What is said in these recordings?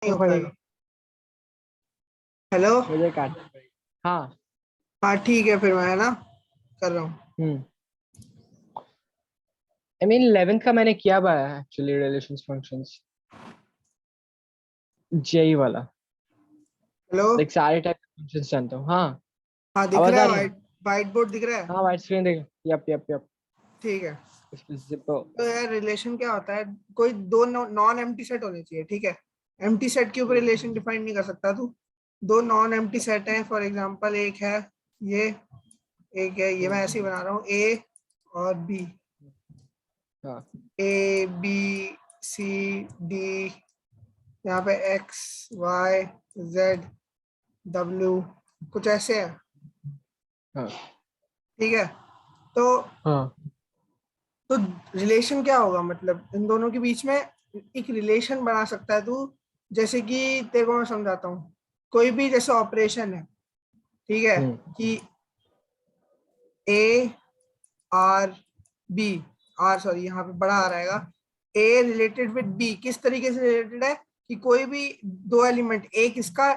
नहीं हो भाई पाएगा। हेलो। मुझे काट। हाँ। हाँ ठीक है, फिर मैं है ना कर रहा हूँ। हम्म। आई मीन 11th का मैंने किया हुआ है एक्चुअली, रिलेशंस फंक्शंस जेई वाला। हेलो। लाइक सारे टाइप के फंक्शंस जानता हूँ। हाँ। हाँ दिख आवाज रहा आ है, रही है। वाइट वाइट बोर्ड दिख रहा है। हाँ, वाइट स्क्रीन देख। Yup yup yup. ठीक है। इस पे जिप। तो यार रिलेशन क्या होता है? कोई दो नॉन एम्प्टी सेट होने चाहिए, ठीक है। एम्प्टी सेट के ऊपर ठीक। रिलेशन डिफाइन नहीं कर सकता तू। दो नॉन एम्प्टी सेट हैं, फॉर एग्जांपल एक है ये, एक है ये। मैं हम्म। ऐसे ही बना रहा हूँ, ए और बी। हाँ। ए बी सी डी, यहाँ पे एक्स वाई जेड डब्ल्यू, कुछ ऐसे है। हाँ। ठीक है। तो हाँ। तो रिलेशन क्या होगा, मतलब इन दोनों के बीच में एक रिलेशन बना सकता है तू। जैसे कि तेरे को मैं समझाता हूँ। कोई भी जैसे ऑपरेशन है, ठीक है, हम्म। कि A R B, R sorry यहाँ पे बड़ा आ रहेगा। ए रिलेटेड विद बी किस तरीके से रिलेटेड है? कि कोई भी दो एलिमेंट, एक इसका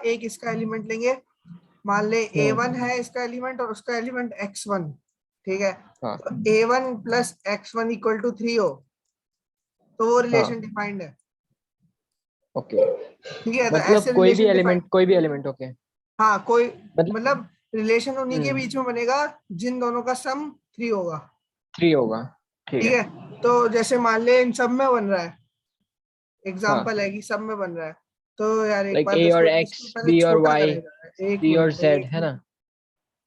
एलिमेंट लेंगे। मान ले ए हम्म। वन है इसका एलिमेंट और उसका एलिमेंट एक्स वन। ठीक है। हाँ। तो A one plus x one equal to three हो, तो वो रिलेशन हाँ। डिफाइंड है। ओके। ठीक है, तो मतलब ऐसे कोई भी रिलेशन डिफाइन। एलिमेंट, कोई भी एलिमेंट। ओके। हाँ कोई, मतलब। मतलब रिलेशन उन्हीं के बीच हम्म। में बनेगा जिन दोनों का सम थ्री होगा। 3 होगा। ठीक ठीक है। है। तो जैसे मान ले इन सब में बन रहा है, हाँ। एग्जाम्पल है कि सब में बन रहा है। तो यार एक लाइक बार तो ए और इसको इसको एक्स, पहले बी और छोटा वाई, करेगा, एक सी और मिनट जेड, एक है ना? मिनट।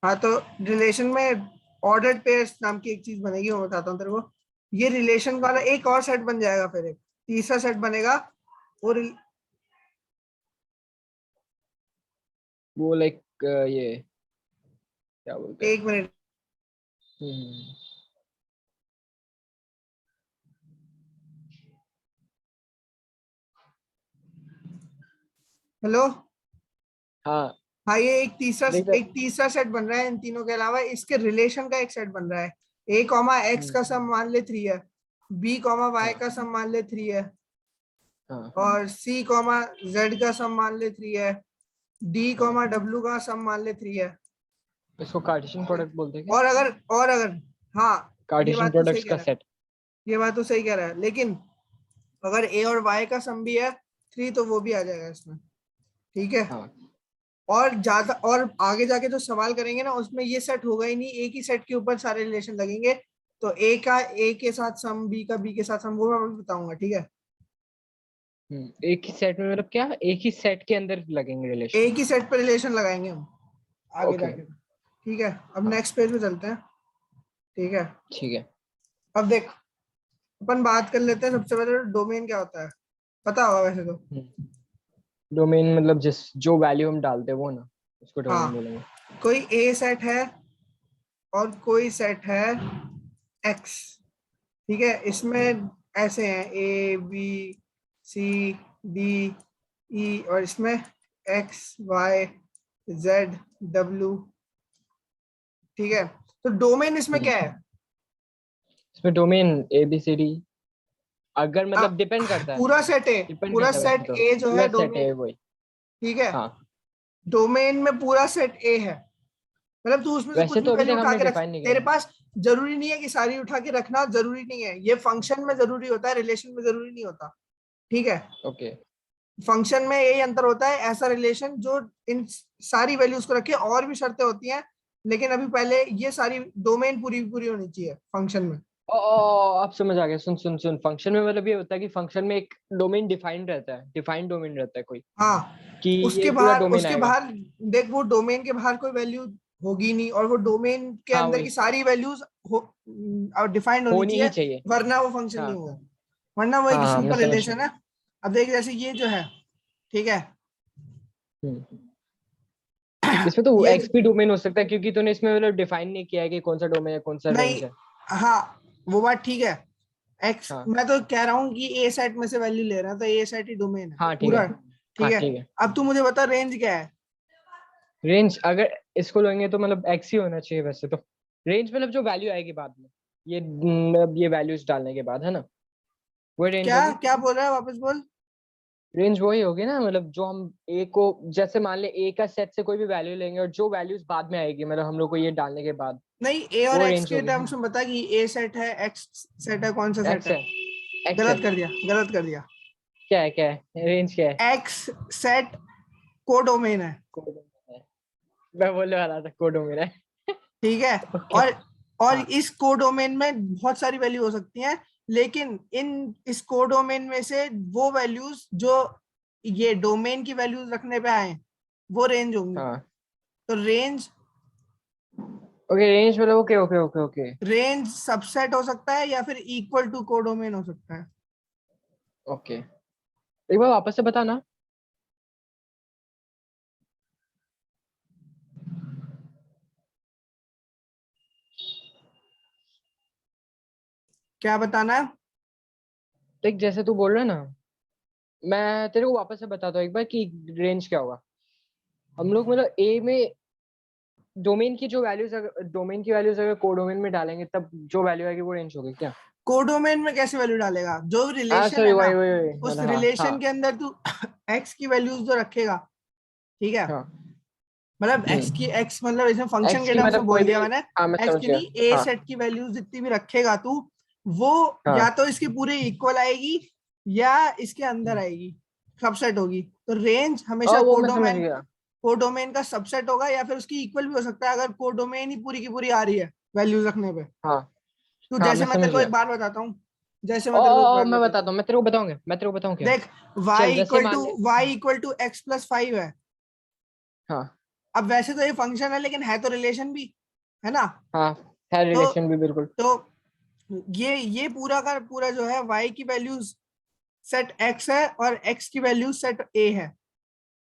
हाँ तो रिलेशन में ऑर्डर्ड पेयर्स नाम की एक चीज बनेगी, मैं बताता हूँ तेरे को। ये रिलेशन वाला एक और सेट बन जाएगा, फिर एक तीसरा सेट बनेगा। और वो लाइक ये क्या बोलते हैं? एक मिनट। हम्म। हेलो। हाँ। हाँ ये देख रहे। एक तीसरा सेट बन रहा है इन तीनों के अलावा, इसके रिलेशन का एक सेट बन रहा है। ए कॉमा एक्स हम्म। का सम मान ले थ्री है, बी कॉमा वाई हाँ। का सम मान ले थ्री है, हाँ। और सी कॉमा जेड का सम मान ले थ्री है, डी हाँ। कॉमा डब्ल्यू का सम मान ले थ्री है। इसको कार्टेशियन प्रोडक्ट बोलते हैं क्या? और अगर हाँ, ये कार्टेशियन बात तो सही प्रोडक्ट्स कह का रहा है, सेट। ये बात तो सही कह रहा है, लेकिन अगर ए और वाई का सम भी है थ्री, तो वो भी आ जाएगा इसमें। ठीक है। हाँ। और ज्यादा और आगे जाके जो सवाल करेंगे ना, उसमें ये सेट होगा ही नहीं, एक ही सेट के ऊपर सारे रिलेशन लगेंगे। तो ए के साथ सम, बी का बी के साथ सम, वो मैं अभी बताऊंगा, ठीक है। एक ही सेट में मतलब क्या, एक ही सेट के अंदर लगेंगे रिलेशन? एक ही सेट पर रिलेशन लगाएंगे हम आगे ओके। जाके। ठीक है, अब हाँ। नेक्स्ट पेज पे चलते हैं। ठीक है। ठीक है। अब देख, अपन बात कर लेते हैं सबसे पहले डोमेन क्या होता है। पता होगा वैसे तो। डोमेन मतलब जिस जो वैल्यू हम डालते हैं वो ना, उसको डोमेन हाँ, बोलेंगे। कोई ए सेट है और कोई सेट है एक्स। ठीक है, इसमें ऐसे हैं ए बी सी डी ई, और इसमें एक्स वाई जेड डब्ल्यू। ठीक है। तो डोमेन इसमें हम्म। क्या है? इसमें domain A B C D, अगर आ, मतलब डिपेंड करता है। पूरा सेट है, डिपेंड पूरा करता है वैसे सेट तो, ए जो है पूरा सेट डोमेन है है। वही। ठीक है। हाँ। डोमेन में पूरा सेट ए है, मतलब तू उसमें से कुछ वैसे भी तो अभी वैल्यू तक उठा हमने के रख, डिफाइन नहीं तेरे करा। पास जरूरी नहीं है कि सारी उठा के रखना, जरूरी नहीं है। ये फंक्शन में जरूरी होता है, रिलेशन में जरूरी नहीं होता। ठीक है। ओके। फंक्शन में यही अंतर होता है, ऐसा रिलेशन जो इन सारी वैल्यूज को रखे, और भी शर्तें होती हैं, लेकिन अभी पहले ये सारी डोमेन पूरी पूरी होनी चाहिए फंक्शन में। ओ, अब समझ आ गया। सुन सुन सुन, फंक्शन में मतलब ये होता है कि फंक्शन में एक डोमेन डिफाइंड रहता है, डिफाइंड डोमेन रहता है कोई, हाँ, कि ये पूरा डोमेन उसके आएगा। बाहर देख, वो डोमेन के बाहर कोई वैल्यू होगी नहीं, और वो डोमेन के हाँ अंदर की वही, सारी वैल्यूज डिफाइंड होनी होनी ही चाहिए, चाहिए। वरना वो फंक्शन नहीं हाँ। होगा। वरना वो एक हाँ हाँ, मैं सिंपल समझ रिलेशन है। अब देख जैसे ये जो है, ठीक है, हम्म। इसमें तो ये एक्सपी डोमेन हो सकता है, क्योंकि तूने इसमें मतलब डिफाइन नहीं किया है कि कौन सा डोमेन है, कौन सा नहीं, रेंज है। हाँ वो बात ठीक है। एक्स, हाँ। मैं तो कह रहा हूँ कि ए सेट में से वैल्यू ले रहा है, तो ए सेट ही डोमेन है हाँ ठीक है। पूरा। ठीक हाँ है। ठीक है। अब तू मुझे बता रेंज क्या है? रेंज अगर इसको लेंगे तो मतलब एक्स ही होना चाहिए वैसे तो। रेंज मतलब जो वैल्यू आएगी बाद में, ये मतलब ये वैल्यूज डालने के बाद, है ना? वो रेंज क्या होगी। क्या बोल रहा है, वापस बोल। रेंज वही होगी ना, मतलब जो हम ए को, जैसे मान ले ए का सेट से कोई भी वैल्यू लेंगे और जो वैल्यूज बाद में आएगी, मतलब हम लोग को ये डालने के बाद, नहीं, ए और वो एक्स रेंज के होगी ना। टर्म्स में बता कि ए सेट है, एक्स सेट है, कौन सा सेट एक्स है? है, एक्स है। गलत कर दिया, गलत कर दिया। क्या है रेंज क्या है? एक्स सेट कोडोमेन है। कोडोमेन है, मैं बोलने वाला था कोडोमेन है। ठीक है। ओके। और और हाँ इस कोडोमेन में बहुत सारी वैल्यू हो सकती हैं, लेकिन इस कोडोमेन में से वो वैल्यूज जो ये डोमेन की वैल्यूज रखने पे आए वो रेंज होंगी। हाँ। तो रेंज, ओके रेंज मतलब okay okay okay okay. Range subset हो सकता है या फिर इक्वल टू कोडोमेन हो सकता है। ओके एक बार वापस से बताना। क्या बताना है? देख जैसे तू बोल रहा है ना, मैं तेरे को वापस से बताता हूँ एक बार कि रेंज क्या होगा। हम लोग मतलब ए में डोमेन की वैल्यूज अगर कोडोमेन में डालेंगे तब जो वैल्यू आएगी वो रेंज होगी क्या? कोडोमेन में कैसे वैल्यू डालेगा? जो हाँ रिलेशन सॉरी, है ना, वही वही वही उस मतलब हाँ रिलेशन हाँ के अंदर तू एक्स की वैल्यूज जो रखेगा, ठीक है, हाँ। मतलब एक्स की, एक्स मतलब इसमें फंक्शन एक्स के की टर्म्स में मतलब कोई बोल भी, दिया मैंने। हाँ मैं एक्स समझ की गया। नहीं, ए हाँ सेट की वैल्यूज जितनी भी रखेगा तू, वो या हाँ। तो इसके पूरे इक्वल आएगी या इसके अंदर आएगी, सबसेट होगी। तो रेंज हमेशा वो मैं समझ कोडोमेन, गया। कोडोमेन का सबसेट होगा या फिर उसकी इक्वल भी हो सकता है, अगर कोडोमेन ही पूरी की पूरी आ रही है वैल्यूज रखने पे। हाँ तो हाँ जैसे मैं मैं समझ तेरे को गया। एक बात बताता हूँ, जैसे मैं तेरे को एक बात मैं बताता बताता हूँ। हूँ, मैं तेरे को बताऊँ क्या? देख, चल जैसे मान ले। y equal to x plus 5 है। हाँ अब वैसे तो ये फंक्शन है, लेकिन है तो रिलेशन भी, है ना? हाँ है तो रिलेशन भी बिल्कुल। तो ये पूरा का पूरा जो है, y की वैल्यूज सेट x है और x की वैल्यू सेट a है,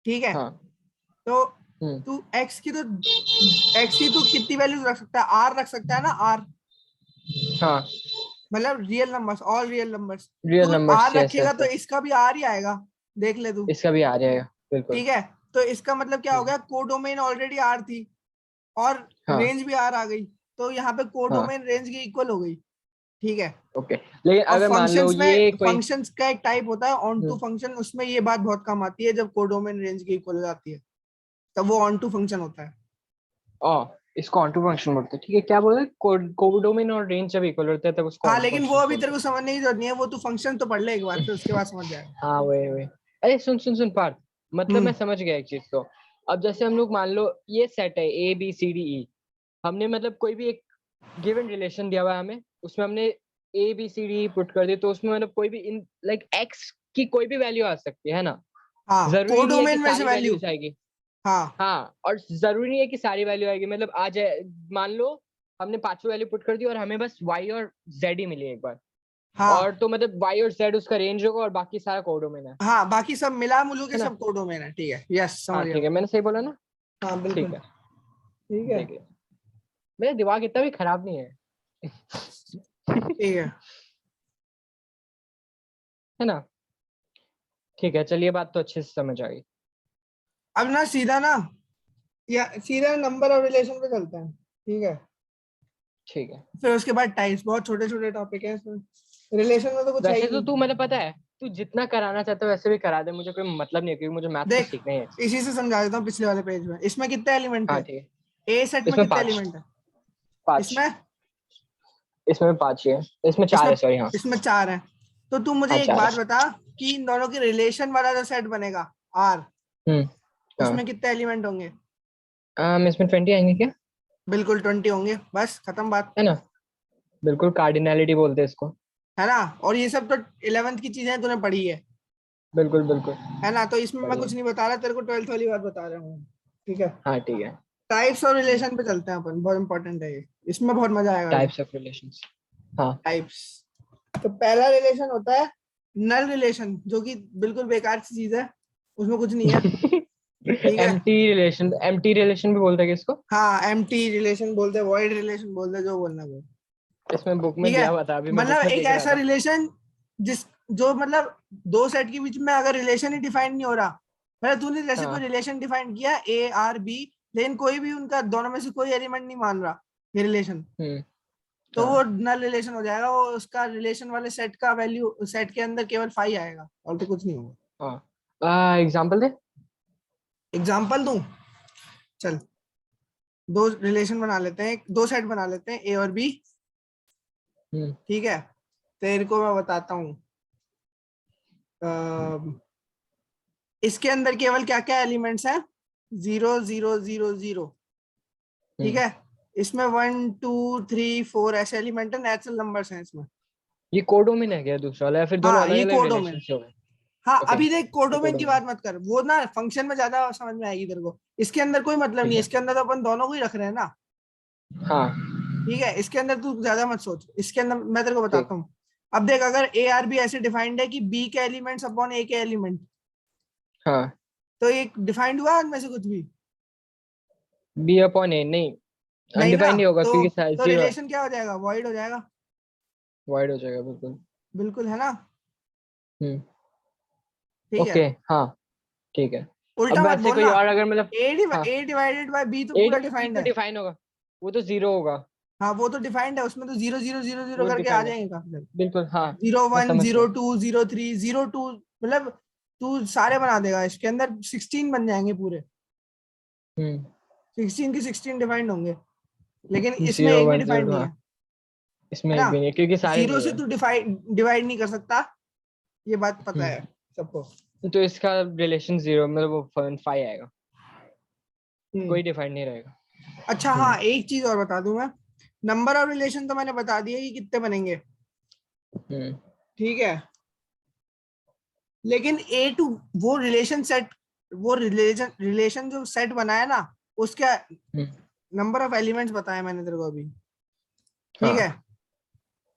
ठीक है। हाँ। तो हम्म। तू x की तू कितनी वैल्यूज रख सकता है? r रख सकता है ना, r, हाँ मतलब real numbers, all real numbers. Real तू नंबर्स, r यस रखेगा यस तो यस। इसका भी r ही आएगा, देख ले तू। इसका भी आ जाएगा बिल्कुल। ठीक है। तो इसका मतलब क्या हो हम्म, गया, कोडोमेन ऑलरेडी r थी और हाँ रेंज भी r आ गई, तो यहाँ पे हाँ कोडोमेन रेंज की इक्वल हो गई। ठीक है। ओके। लेकिन और अगर मान लो ये कोई, फंक्शंस का एक टाइप होता है ऑन टू हम्म, फंक्शन, उसमें ये बात बहुत कम आती है, जब कोडोमेन रेंज की इक्वल हो जाती है तब वो ऑन टू फंक्शन होता है। ओ इसको ऑन टू फंक्शन बोलते हैं, ठीक है। क्या बोल रहे हैं, कोडोमेन और रेंज जब इक्वल होते हैं तब उसको हाँ, ऑन टू लेकिन वो फंक्शन अभी बोलते तेरे को हैं। समझने की जरूरत नहीं है, वो तू फंक्शन तो पढ़ ले एक बार, फिर उसके बाद समझ जाएगा। हाँ वही वही। अरे सुन सुन सुन पार्थ, मतलब हम्म। मैं समझ गया एक चीज को। अब जैसे हम लोग मान लो ये सेट है ए बी सी डी ई, हमने मतलब कोई भी एक गिवन रिलेशन दिया हुआ है हमें, उसमें हमने A B C D put कर दी, तो उसमें मतलब कोई भी इन लाइक एक्स की कोई भी वैल्यू आ सकती है ना। हाँ, जरूरी नहीं है कि कोडोमेन में से सारी वैल्यू। वैल्यूज आएगी। हाँ हाँ और जरूरी नहीं है कि सारी वैल्यू आएगी, मतलब आ जाए। मान लो हमने पांचों वैल्यू पुट कर दी और हमें बस वाई और जेड ही मिली एक बार, और हाँ तो मतलब वाई और जेड उसका रेंज होगा और बाकी सारा कोडोमेन हाँ, बाकी सब मिला मुलू के है ना? सब कोडोमेन है। ठीक है, यस, हाँ समझ गया ठीक है, मैं। मैंने सही बोला ना? हाँ बिल्कुल। ठीक है। ठीक है। देख ले, मेरा दिमाग इतना भी खराब नहीं है। ठीक है। है ना? ठीक है, चलिए बात तो अच्छे से समझ आ गई। अब ना सीधा ना, या सीधा नंबर और रिलेशन पे चलते हैं, ठीक है। ठीक है। फिर उसके बाद टाइप्स, बहुत छोटे छोटे टॉपिक है इसमें, रिलेशन में तो कुछ है वैसे ही तो नहीं। तू मतलब पता है, तू जितना कराना चाहता है वैसे भी करा दे, मुझे कोई मतलब नहीं है, क्योंकि मुझे मैथ्स तो देख, सीखना ही है। इसी से समझा देता हूँ, पिछले वाले पेज में इसमें कितने एलिमेंट हाँ थे? ठीक है। ए सेट में इसमें कितने पाँच, एलिमेंट है? पाँच। इसमें इसमें पाँच ही है, इसमें चार इसमें है सॉरी, हाँ। इसमें 4 है। तो तू हाँ मुझे एक चार है। बात बता कि इन दोनों के रिलेशन वाला जो सेट बनेगा, आर, हम्म। उसमें हाँ कितने एलिमेंट होंगे? इसमें 20 आएंगे क्या? बिल्कुल 20 होंगे, बस खत्म बात। है ना? बिल्कुल कार्डिनैलिटी बोलते हैं इसको। है ना? और ये सब तो 11th की चीजें तूने पढ़ी बिल्कुल बिल्कुल। है ना? तो इसमें मैं बढ़िया। कुछ नहीं बता रहा तेरे को, 12th वाली बात बता रहा हूँ। ठीक है। हाँ ठीक है। टाइप्स और रिलेशन पे चलते हैं अपन, बहुत इंपॉर्टेंट है ये, इसमें बहुत मजा आएगा अभी। Types of relations. हाँ। टाइप्स। तो पहला रिलेशन होता है नल रिलेशन, जो कि बिल्कुल बेकार सी चीज है, उसमें कुछ नहीं है। ठीक है। एम्प्टी रिलेशन भी बोलते हैं इसको। हाँ, एम्प्टी रिलेशन बोलते हैं, वॉइड रिलेशन बोलते हैं, जो बोलना बोल। इसमें बुक में ठीक है। दिया हुआ था, अभी मैं बुक मतलब में एक देख रहा ऐसा था। रिलेशन जिस, जो मतलब दो सेट के बीच में अगर रिलेशन ही डिफाइन नहीं हो रहा, मतलब तूने जैसे कोई हाँ रिलेशन डिफाइन किया ए आर बी, लेकिन कोई भी उनका दोनों में से कोई एलिमेंट नहीं मान रहा ये रिलेशन, हम्म। तो वो हाँ नल रिलेशन हो जाएगा। वो उसका रिलेशन वाले सेट का वैल्यू सेट के अंदर केवल 5 आएगा और तो कुछ नहीं होगा। हाँ एग्जांपल दे। एग्जाम्पल दूं? चल, दो रिलेशन बना लेते हैं, दो सेट बना लेते हैं, ए और बी। ठीक है, तेरे को मैं बताता हूँ। इसके अंदर केवल क्या क्या एलिमेंट्स हैं? 0 0 0 0। ठीक है, इसमें 1 2 3 4 ऐसे एलिमेंट है, नेचुरल नंबर्स हैं इसमें। ये कोडोमिन है क्या दूसरा वाला, या फिर दोनों हाँ, अलग ये अलग कोडोमेन। रिलेशन से हो गए? हाँ, ओके, अभी देख, ये कोडोमेन की कोडोमिन। बात मत कर, वो ना फंक्शन में ज्यादा समझ में आएगी तेरे को। इसके अंदर कोई मतलब ठीक नहीं है, है। इसके अंदर तो अपन दोनों को ही रख रहे हैं ना। हाँ ठीक है, इसके अंदर तू ज्यादा मत सोच, इसके अंदर मैं तेरे को ठीक। बताता हूँ। अब देख, अगर ए आर बी ऐसे डिफाइंड है कि बी के एलिमेंट्स अपॉन ए के एलिमेंट, हाँ, तो एक डिफाइंड हुआ उनमें से कुछ भी? बी अपॉन ए नहीं, नहीं ना। अनडिफाइंड नहीं होगा तो क्योंकि साइज तो 0 है। रिलेशन क्या हो जाएगा? वॉइड हो जाएगा। वाइड हो जाएगा बिल्कुल। बिल्कुल, है ना। हम्म। ठीक है, ओके हाँ, ठीक है। उल्टा अब मत वैसे कोई बोलना। और अगर मतलब, हाँ, ए डिवाइडेड बाय बी तो ए पूरा डिवाइड बी डिफाइंड तो है। डिफाइन होगा, वो तो 0 होगा। हाँ, वो तो डिफाइंड है, उसमें तो 0 0 0 0 वो करके आ डिफाइन है जाएंगे काफी सारे। बिल्कुल, हाँ। 0 मैं 1 समझ 0 गया। 2 0 3 0 2, मतलब तू सारे बना देगा, इसके अंदर 16 बन जाएंगे पूरे। 16 की 16 डिफाइंड होंगे, लेकिन इसमें 0 एक भी 1 0 डिफाइंड 2, नहीं है। हाँ। इसमें है ना। एक भी नहीं है क्योंकि सारे जीरो 0 से है। तू डिवाइड नहीं कर सकता, ये बात पता है सबको। तो इसका रिलेशन 0 मतलब वो 5 आएगा, हम्म। कोई डिफाइन नहीं रहेगा। अच्छा, हाँ, एक चीज और बता दूं मैं। नंबर ऑफ रिलेशन तो मैंने बता दिया कि कितने बनेंगे। हम्म ठीक है, लेकिन ए टू, वो रिलेशन सेट, वो रिलेशन जो सेट बनाया ना, उसका हम्म, नंबर ऑफ एलिमेंट्स बताया मैंने तेरे को अभी। ठीक है, हाँ।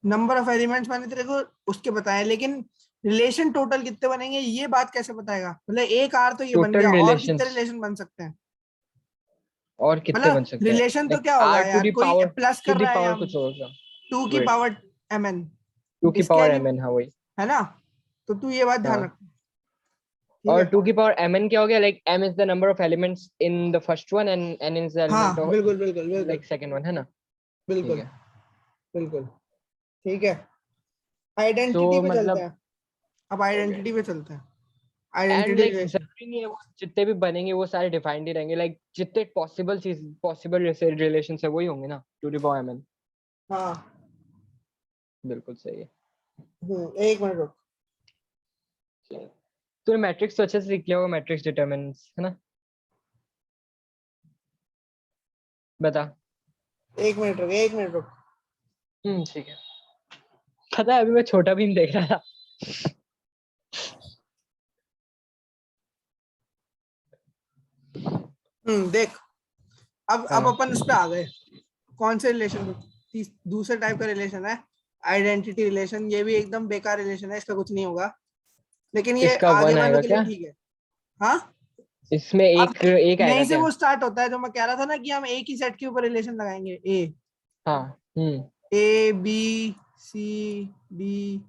नंबर ऑफ एलिमेंट्स मैंने तेरे को उसके बताया, लेकिन रिलेशन टोटल कितने बनेंगे ये बात कैसे बताएगा? मतलब एक आर तो ये बन टोटल गया, और कितने रिलेशंस रिलेशन बन सकते हैं? और कितने बन मतलब सकते हैं? रिलेशन तो लाइक क्या होगा आर टू यार, दी कोई पावर, प्लस टू कर दी रहा है पावर हम, कुछ होगा। 2 की वेट, पावर mn, 2 की इसके पावर एलिमेंट, एम एन, हाँ वही। है ना। तो तू ये बात ध्यान हाँ, रख। ठीक और है। 2 की पावर एम एन क्या हो गया? Like M is the number of elements in the first one and N is the element हाँ, ऑफ बिल्कुल बिल्कुल बिल्कुल लाइक सेकंड वन, है ना? ठीक बिल्कुल है। बिल्कुल। ठीक है, सो आइडेंटिटी पे चलते मतलब, हैं। अब ओके, आइडेंटिटी पे चलते हैं, एंड आइडेंटिटी लाइक रिलेशन। जरूरी नहीं है वो जितने भी बनेंगे वो सारे डिफाइंड ही रहेंगे, लाइक जितने पॉसिबल चीज, पॉसिबल रिलेशन है वही होंगे ना, 2 की पावर एम एन। हाँ। बिल्कुल सही है। एक मिनट रुक। तूने मैट्रिक्स तो अच्छे से सीख लिया होगा, मैट्रिक्स डिटरमिनेंट्स, है ना? बता। एक मिनट रुक, एक मिनट रुक। ठीक है। पता है अभी मैं छोटा भीम देख रहा था। देख, अब हाँ, अपन उस पे आ गए। कौन से रिलेशन पे? दूसरे टाइप का रिलेशन है, आइडेंटिटी रिलेशन। ये भी एकदम बेकार रिलेशन है, इसका कुछ नहीं होगा, लेकिन ये इसका आगे 1 वालों आएगा के लिए क्या? ठीक है। हाँ। इसमें अब एक एक आएगा यहीं से क्या? वो स्टार्ट होता है, जो मैं कह रहा था ना कि हम एक ही सेट के ऊपर रिलेशन लगाएंगे। हाँ। A B C D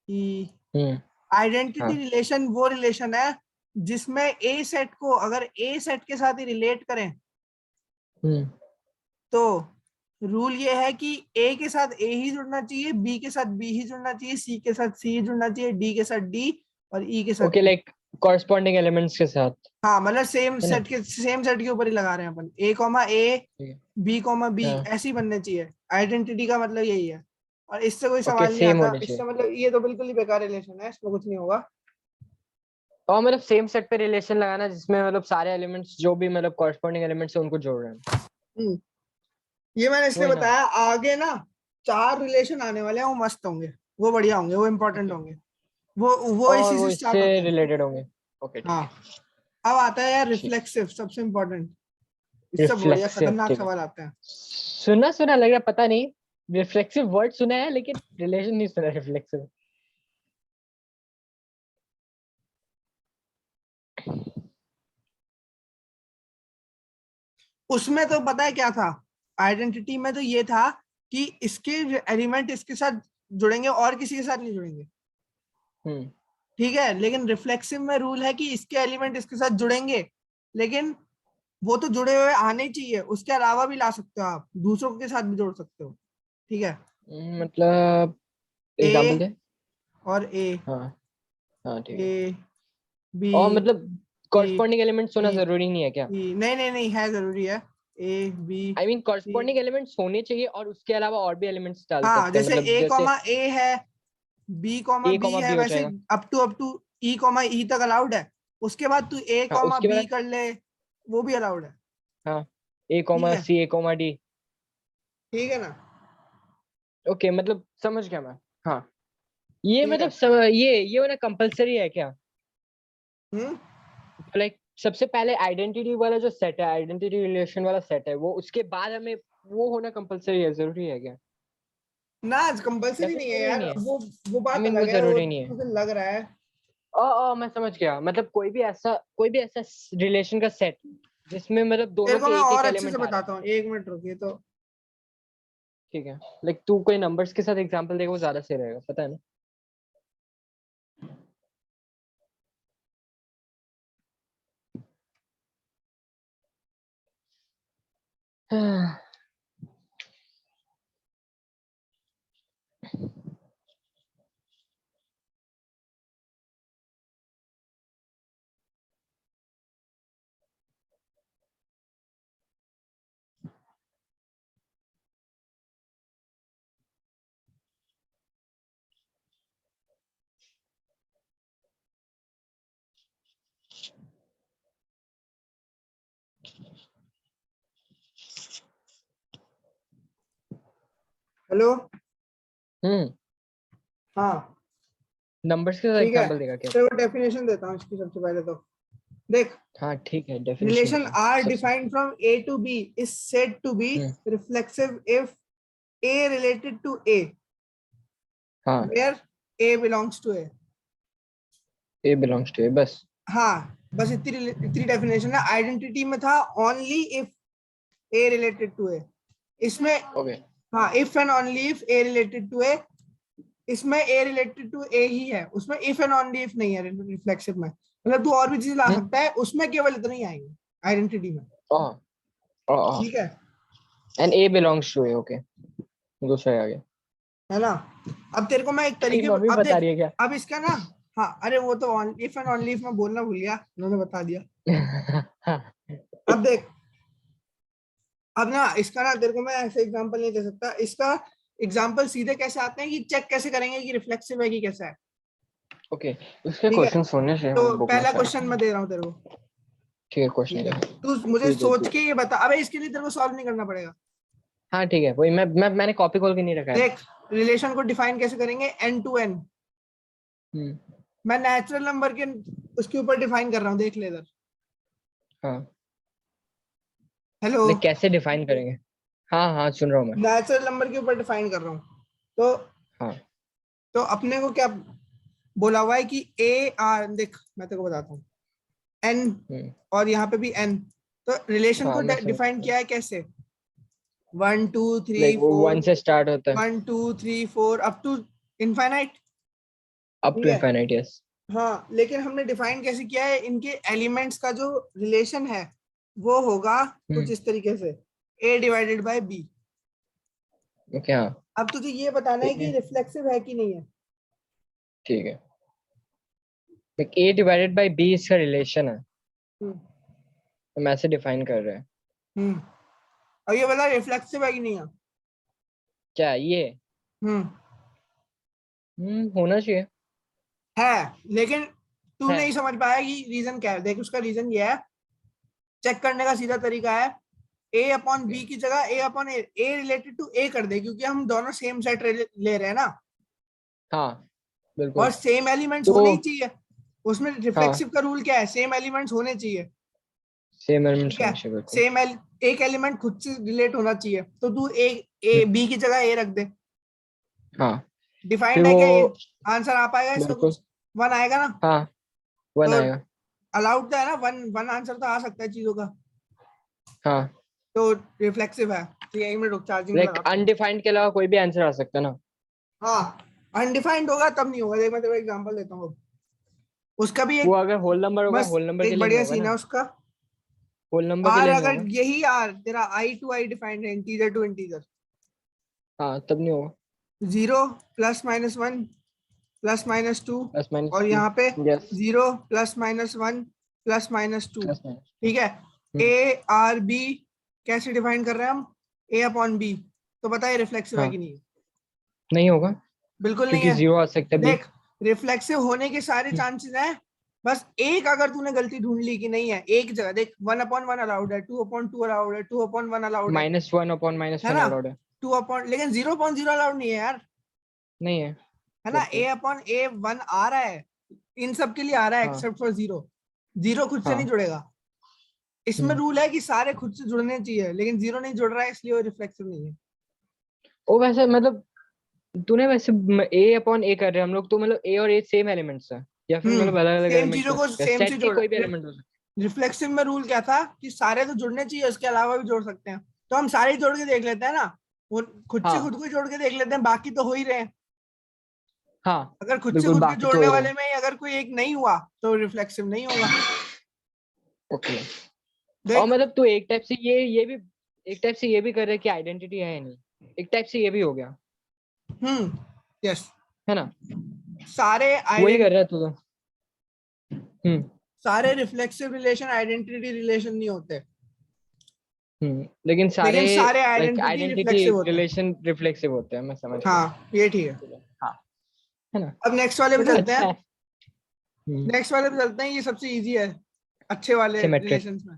E. Hmm identity हाँ। रिलेशन वो रिलेशन है जिसमें ए सेट को अगर ए सेट के साथ ही रिलेट करें, हम्म तो रूल ये है कि ए के साथ ए ही जुड़ना चाहिए, बी के साथ बी ही जुड़ना चाहिए, सी के साथ सी ही जुड़ना चाहिए, डी के साथ डी, और ई के साथ ओके, ई। लाइक कॉरस्पॉन्डिंग एलिमेंट्स के साथ, हाँ, मतलब है ना? सेम सेट के ऊपर ही लगा रहे हैं अपन, ए कॉमा ए, ठीक है। बी कॉमा बी, हाँ, ऐसे ही बनने चाहिए। आइडेंटिटी का मतलब यही है, और इससे कोई ओके, सवाल नहीं सेम आता। होने इससे चाहिए। मतलब ये तो बिल्कुल ही बेकार रिलेशन है, इसमें कुछ नहीं होगा। और मतलब सेम सेट पे रिलेशन लगाना जिसमें मतलब सारे एलिमेंट्स जो भी मतलब कॉरस्पॉन्डिंग एलिमेंट्स है उनको जोड़ रहे हैं, हम्म, ये मैंने इसलिए वही ना? बताया। आगे ना 4 रिलेशन आने वाले हैं, वो मस्त होंगे, वो बढ़िया होंगे, वो इंपॉर्टेंट ओके, होंगे। वो और इसी वो से स्टार्ट इससे होते हैं। रिलेटेड होंगे। ओके ठीक हाँ, है। अब आता है यार ठीक, रिफ्लेक्सिव, सबसे इंपॉर्टेंट। इससे बढ़िया रिफ्लेक्सिव, खतरनाक ठीक है। सवाल आते हैं। सुना सुना लग रहा, पता नहीं। रिफ्लेक्सिव वर्ड सुना है लेकिन रिलेशन नहीं सुना रिफ्लेक्सिव। उसमें तो पता है क्या था, आइडेंटिटी में तो ये था कि इसके एलिमेंट इसके साथ जुड़ेंगे और किसी के साथ नहीं जुड़ेंगे। हम्म ठीक है, लेकिन रिफ्लेक्सिव में रूल है कि इसके एलिमेंट इसके साथ जुड़ेंगे, लेकिन वो तो जुड़े हुए आने ही चाहिए, उसके अलावा भी ला सकते हो, आप दूसरों के साथ भी जोड़ सकते हो। ठीक है, मतलब ए एग्जांपल दे। और ए, हाँ हाँ, ठीक ए है। बी, और मतलब कॉरस्पॉन्डिंग एलिमेंट्स होना E, जरूरी नहीं है क्या? नहीं नहीं नहीं, है, जरूरी है। A B I mean C, corresponding elements होने चाहिए और उसके अलावा और भी एलिमेंट्स डाल हाँ, सकते हैं, जैसे मतलब ए जैसे कॉमा ए है, B comma A B comma है, बी हो वैसे जाएगा। Up to E comma E तक अलाउड है। उसके बाद तू ए हाँ कॉमा उसके बी बाद कर ले, वो भी अलाउड है। हाँ ए ठीक कॉमा है, सी ए कॉमा डी। ठीक है ना? ओके मतलब समझ गया मैं। हाँ ये ठीक मतलब है। ये वाला कंपलसरी है क्या? हम्म। लाइक सबसे पहले आइडेंटिटी वाला जो सेट है, आइडेंटिटी रिलेशन वाला सेट है, वो उसके बाद हमें वो होना कंपलसरी है, जरूरी है क्या? ना, या कंपलसरी फिर नहीं है जरूरी यार, नहीं है? वो आई बात मीन वो अलग है, वो जरूरी नहीं है। तुझे लग रहा है। मैं समझ गया, मतलब कोई भी ऐसा रिलेशन का सेट जिसमें मतलब तेरे दोनों को के मैं एक और एक अच्छे से एलिमेंट आ रहे हैं। बताता हूँ, एक मिनट रुकिए तो। ठीक है, लाइक तू कोई नंबर्स के साथ एग्जांपल देगा वो ज्यादा सही रहेगा, पता है ना? हेलो। हम्म। हाँ, नंबर्स के साथ ठीक है, एग्जांपल देगा क्या? तेरे को डेफिनेशन देता हूँ इसकी सबसे पहले तो। देख, हाँ ठीक है, डेफिनेशन relation बता R सबसे। defined from A to B is said to be hmm. reflexive if A related to A, हाँ where A belongs to A. A belongs to A, बस। हाँ, बस इतनी डेफिनेशन है। आइडेंटिटी में था only if A related to A। इसमें okay. हाँ, if and only if A related to A। इसमें A related to A ही है, उसमें इफ एंड ओनली इफ नहीं है रिफ्लेक्सिव में। मतलब तू और भी चीज ला हम्म। सकता है, उसमें केवल इतना ही आएंगे आइडेंटिटी में। ठीक है, and A belongs to A, okay, दूसरा आ गया। है ना? अब तेरे को मैं एक तेरी तरीके, मम्मी अब बता देख, रही है क्या? अब इसका ना, हाँ, अरे वो तो इफ एंड ओनली इफ मैं बोलना भूल गया, उन्होंने बता दिया। अब देख, अब ना इसका ना तेरे को मैं ऐसे एग्जांपल नहीं दे सकता। इसका एग्जांपल सीधे कैसे आते हैं कि चेक कैसे करेंगे कि रिफ्लेक्सिव है कि कैसा है। ओके, उसके ठीक है, क्वेश्चन सुनने से तो हम बुक में पहला से आए। क्वेश्चन मैं दे रहा हूँ तेरे को। ठीक है, क्वेश्चन ठीक है, दे। तू मुझे तू दे सोच तू के दे। ये बता, अबे इसके लिए तेरे को सॉल्व नहीं करना पड़ेगा। हाँ ठीक है, वही मैंने कॉपी खोल के नहीं रखा है। देख, रिलेशन को डिफाइन कैसे करेंगे, एन टू एन। हम्म। मैं नेचुरल नंबर के उसके ऊपर डिफाइन कर रहा हूँ, देख ले इधर। हाँ हेलो, लाइक कैसे डिफाइन करेंगे? हाँ हाँ सुन रहा हूँ मैं। नेचुरल नंबर के ऊपर डिफाइन कर रहा हूँ। तो हाँ। अपने को क्या बोला हुआ है कि ए आर, देख मैं तेरे को बताता हूँ, एन, हम्म। और यहाँ पे भी एन। तो रिलेशन हाँ को मैं समझ डिफाइन गया, किया है कैसे, 1 2 3 लाइक वो 4, वन से स्टार्ट होता है 1 2 3 4 अप टू इनफाइनाइट। अप ठीक टू है, इनफाइनाइट, यस। हाँ, लेकिन हमने डिफाइन कैसे किया है, इनके एलिमेंट्स का जो रिलेशन है वो होगा कुछ हम्म। इस तरीके से, ए डिवाइडेड बाय बी। ओके हाँ। अब तुझे ये बताना है ठीक कि है रिफ्लेक्सिव है कि नहीं है। ठीक है, like A divided by B इसका रिलेशन है, हम्म। हम ऐसे डिफाइन कर रहे हैं। हम्म। और ये बता रिफ्लेक्सिव है कि नहीं है। क्या ये? हम्म। होना चाहिए। है, लेकिन तू है। नहीं समझ पाया कि रीजन क्या है। देख, उसका रीजन ये है, चेक करने का सीधा तरीका है, ए अपॉन ओके। बी की जगह ए अपॉन ए रिलेटेड टू ए कर दे, क्योंकि हम दोनों सेम सेट ले रहे हैं ना, हाँ और बिल्कुल। सेम एलिमेंट्स तो होने ही चाहिए। उसमें हाँ रिफ्लेक्सिव का रूल क्या है, सेम एलिमेंट्स होने चाहिए। सेम ठीक एलिमेंट्स है, होने चाहिए, बिल्कुल। सेम एक एलिमेंट खुद से रिलेट होना चाहिए, तो तू ए हम्म। बी की जगह ए रख दे। हाँ फिर डिफाइंड है वो क्या ये? आंसर आ पाएगा इसका बिल्कुल। कुछ, वन आएगा ना? हाँ वन तो आएगा। अलाउड तो है ना, वन वन आंसर तो आ सकता है चीजों का। हाँ तो रिफ्लेक्सिव है। तो यही में रुक, चार्जिंग में लाइक लगाता हूँ। अनडिफाइंड के अलावा कोई भी आंसर आ सकता है ना? हाँ, अनडिफाइंड होगा तब नहीं होगा। देख मैं तेरे को एग्जांपल देता हूँ। उसका भी वो एक अगर होल नंबर होगा, बस होल नंबर के एक लिए नहीं बढ़िया होगा सीन ना? है उसका। होल नंबर के आर लिए नहीं अगर होगा। यही आर तेरा आई टू आई डिफाइंड है, इंटीजर टू इंटीजर, हाँ तब नहीं होगा। 0 plus minus 1 plus minus two, plus minus और यहाँ पे yes 0 plus minus 1 plus minus 2। Plus minus ठीक है, ए आर बी कैसे डिफाइन कर रहे हैं हम, ए अपॉन बी। तो बताइए रिफ्लेक्सिव है हाँ कि नहीं है? नहीं होगा बिल्कुल नहीं क्योंकि है। जीरो आ सकता है बी। देख, रिफ्लेक्सिव होने के सारे चांसेस हैं, बस एक अगर तूने गलती ढूंढ ली कि नहीं है, एक जगह देख, 1/1 अलाउड है, 2/2 अलाउड है, 2/1 अलाउड -1 अपॉन -1 है ना, अलाउड है। 2 लेकिन 0/0 अलाउड नहीं है यार, नहीं है है ना। बिल्कुल। ए अपॉन ए 1 आ रहा है, इन सब के लिए आ रहा है हाँ एक्सेप्ट फॉर 0। 0 खुद से नहीं हाँ जुड़ेगा। इसमें हम्म। रूल है कि सारे खुद से जुड़ने चाहिए, लेकिन 0 नहीं जुड़ रहा है, इसलिए वो रिफ्लेक्सिव नहीं है। ओ वैसे मतलब तूने वैसे ए अपॉन ए कर रहे हैं हम लोग, तो मतलब ए और ए सेम एलिमेंट्स है या फिर मतलब अलग अलग सेम एलिमेंट्स चीजों हो को सकते हैं, सेम सेट चीज के जोड़ कोई भी एलिमेंट हो सकता रिफ्लेक्सिव में रूल क्या था कि सारे तो जुड़ने चाहिए, उसके अलावा भी जोड़ सकते हैं। तो हम सारे ही जोड़ के देख लेते हैं ना, वो खुद है। से हाँ खुद को ही जोड़ के देख लेते हैं, बाकी तो हो ही रहे हैं। हाँ अगर खुद से बिल्कुल खुद के बाकी तो जोड़ने हो ही रहे वाले हैं। में ही अगर कोई एक नहीं हुआ तो रिफ्लेक्सिव नहीं होगा। ओके। और देख, मतलब तू एक टाइप से ये भी एक टाइप से ये भी कर रहा है कि आइडेंटिटी है या नहीं, एक टाइप से ये भी हो गया यस, है ना। सारे वही आइडेंट कर रहा है तू तो। हम्म सारे रिफ्लेक्सिव रिलेशन आइडेंटिटी रिलेशन नहीं होते, लेकिन सारे लेकिन सारे लाइक आइडेंटिटी आइडेंटिटी रिफ्लेक्सिव होते हैं। रिलेशन रिफ्लेक्सिव होते हैं, मैं समझ गया। हाँ, ये ठीक है। हाँ है ना। अब नेक्स्ट वाले पे चलो चलते अच्छा हैं। है। नेक्स्ट वाले पे चलते हैं, ये सबसे इजी है अच्छे वाले सिमेट्रिक। रिलेशंस में।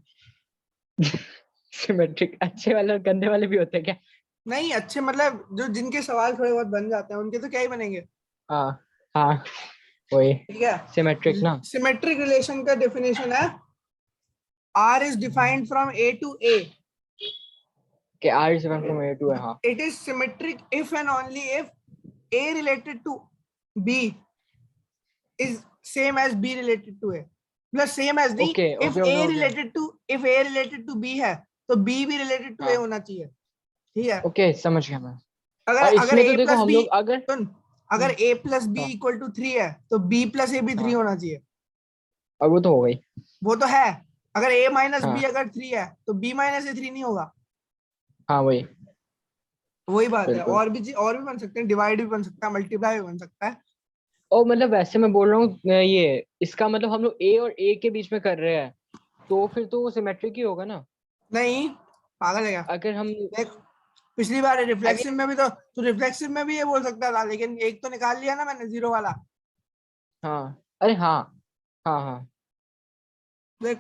सिमेट्रिक अच्छे वाले और गंदे वाले भी होते हैं क्या? नहीं, अच्छे मतलब जो जिनके सवाल थोड़े बहुत बन जाते हैं, उनके तो क्या ही बनेंगे। हाँ हाँ वही ठीक है, सिमेट्रिक ना। सिमेट्रिक रिलेशन का डेफिनेशन है, R is defined from A to A, कि R is from A to है। हाँ it is symmetric if and only if A related to B is same as b related to a, plus same as नहीं, okay if okay a okay okay. related to b है तो b भी related to a हाँ होना चाहिए। ठीक है, okay समझ गया मैं। अगर और अगर इसमें तो a देखो प्लस हम बी, लोग अगर सुन, अगर a प्लस बी हाँ इक्वल टू 3 है तो b प्लस ए भी 3 हाँ होना चाहिए। अब वो तो हो गई। वो तो है, अगर a माइनस बी हाँ अगर 3 है तो b माइनस ए 3 नहीं होगा। हाँ वही वही बात है, बिल्कुल। और भी बन सकते हैं, डिवाइड भी बन सकता है, मल्टीप्लाई भी बन सकता है। और मतलब वैसे मैं बोल रहा हूँ ये इसका मतलब हम लोग ए और ए के बीच में कर रहे हैं, तो फिर तो वो सिमेट्रिक ही होगा ना। नहीं, पागल है क्या? अगर हम देख, पिछली बार आई रिफ्लेक्सिव मीन में भी तो रिफ्लेक्सिव में भी ये बोल सकता था, लेकिन एक तो निकाल लिया ना मैंने, 0 वाला। हाँ अरे हाँ हाँ हाँ देख,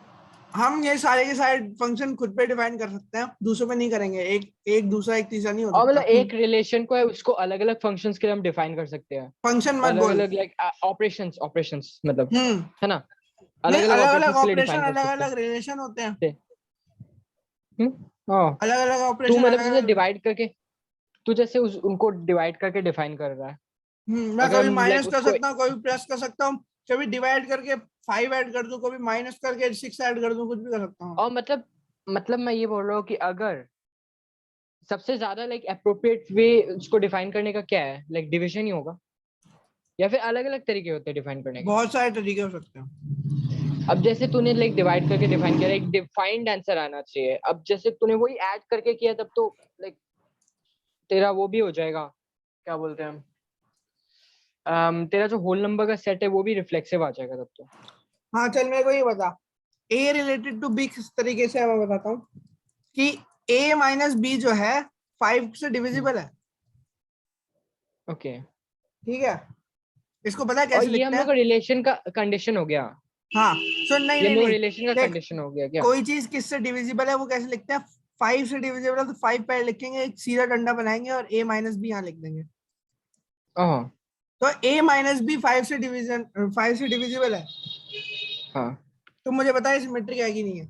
हम ये सारे के सारे फंक्शन खुद पे डिफाइन कर सकते हैं, दूसरों पे नहीं करेंगे, एक एक दूसरा एक तीसरा नहीं हो और सकता। मतलब एक रिलेशन को है उसको अलग अलग फंक्शंस के लिए हम डिफाइन कर सकते हैं। फंक्शन मत अलग बोल। अलग लाइक ऑपरेशंस ऑपरेशंस मतलब हम्म है ना, नहीं, अलग अलग अलग अलग ऑपरेशंस के लिए ऑपरेशन डिफाइन कर अलग सकते अलग रिलेशन होते हैं, हैं। हाँ अलग अलग तू ऑपरेशन मतलब अलग जैसे अलग। डिवाइड करके तू जैसे उनको डिवाइड करके डिफाइन कर रहा है। मैं अगर कभी हम लाइक माइनस कर उसको सकता हूँ, कभी प्लस कर सकता हूँ, कभी डिवाइड करके 5 ऐड कर दूं, कभी माइनस करके 6 ऐड कर दूं, कुछ भी कर सकता हूँ। और मतलब मैं ये बोल रहा हूँ कि अगर सबसे ज्यादा लाइक अप्रोप्रिएट वे उसको डिफाइन करने का क्या है, लाइक डिवीजन ही होगा या फिर अलग अलग तरीके होते हैं डिफाइन करने के। बहुत सारे तरीके हो सकते हैं। अब जैसे तूने लाइक डिवाइड करके डिफाइन किया, एक डिफाइंड आंसर आना चाहिए। अब जैसे तूने वही ऐड करके किया तब तो लाइक तेरा वो भी हो जाएगा, क्या बोलते हैं हम, तेरा जो होल नंबर का सेट है वो भी रिफ्लेक्सिव आ जाएगा तब तो। हाँ चल, मेरे को ये बता, ए रिलेटेड टू बी किस तरीके से है, मैं बताता हूँ कि ए माइनस बी जो है 5 से डिविजिबल है। ओके ठीक है, इसको पता है और कैसे ये हम लिखते लोग हैं? का रिलेशन का कंडीशन हो गया। हाँ सुन, नहीं ये हम नहीं लोग नहीं, रिलेशन का देख, कंडीशन हो गया क्या? कोई चीज किससे डिविजिबल है वो कैसे लिखते हैं? 5 से डिविजिबल है तो 5 पैर लिखेंगे, एक सीधा डंडा बनाएंगे और ए माइनस बी यहाँ लिख देंगे। ओह तो ए माइनस बी 5 से डिविजिबल है। हाँ तो मुझे बताए सिमेट्रिक है कि नहीं है?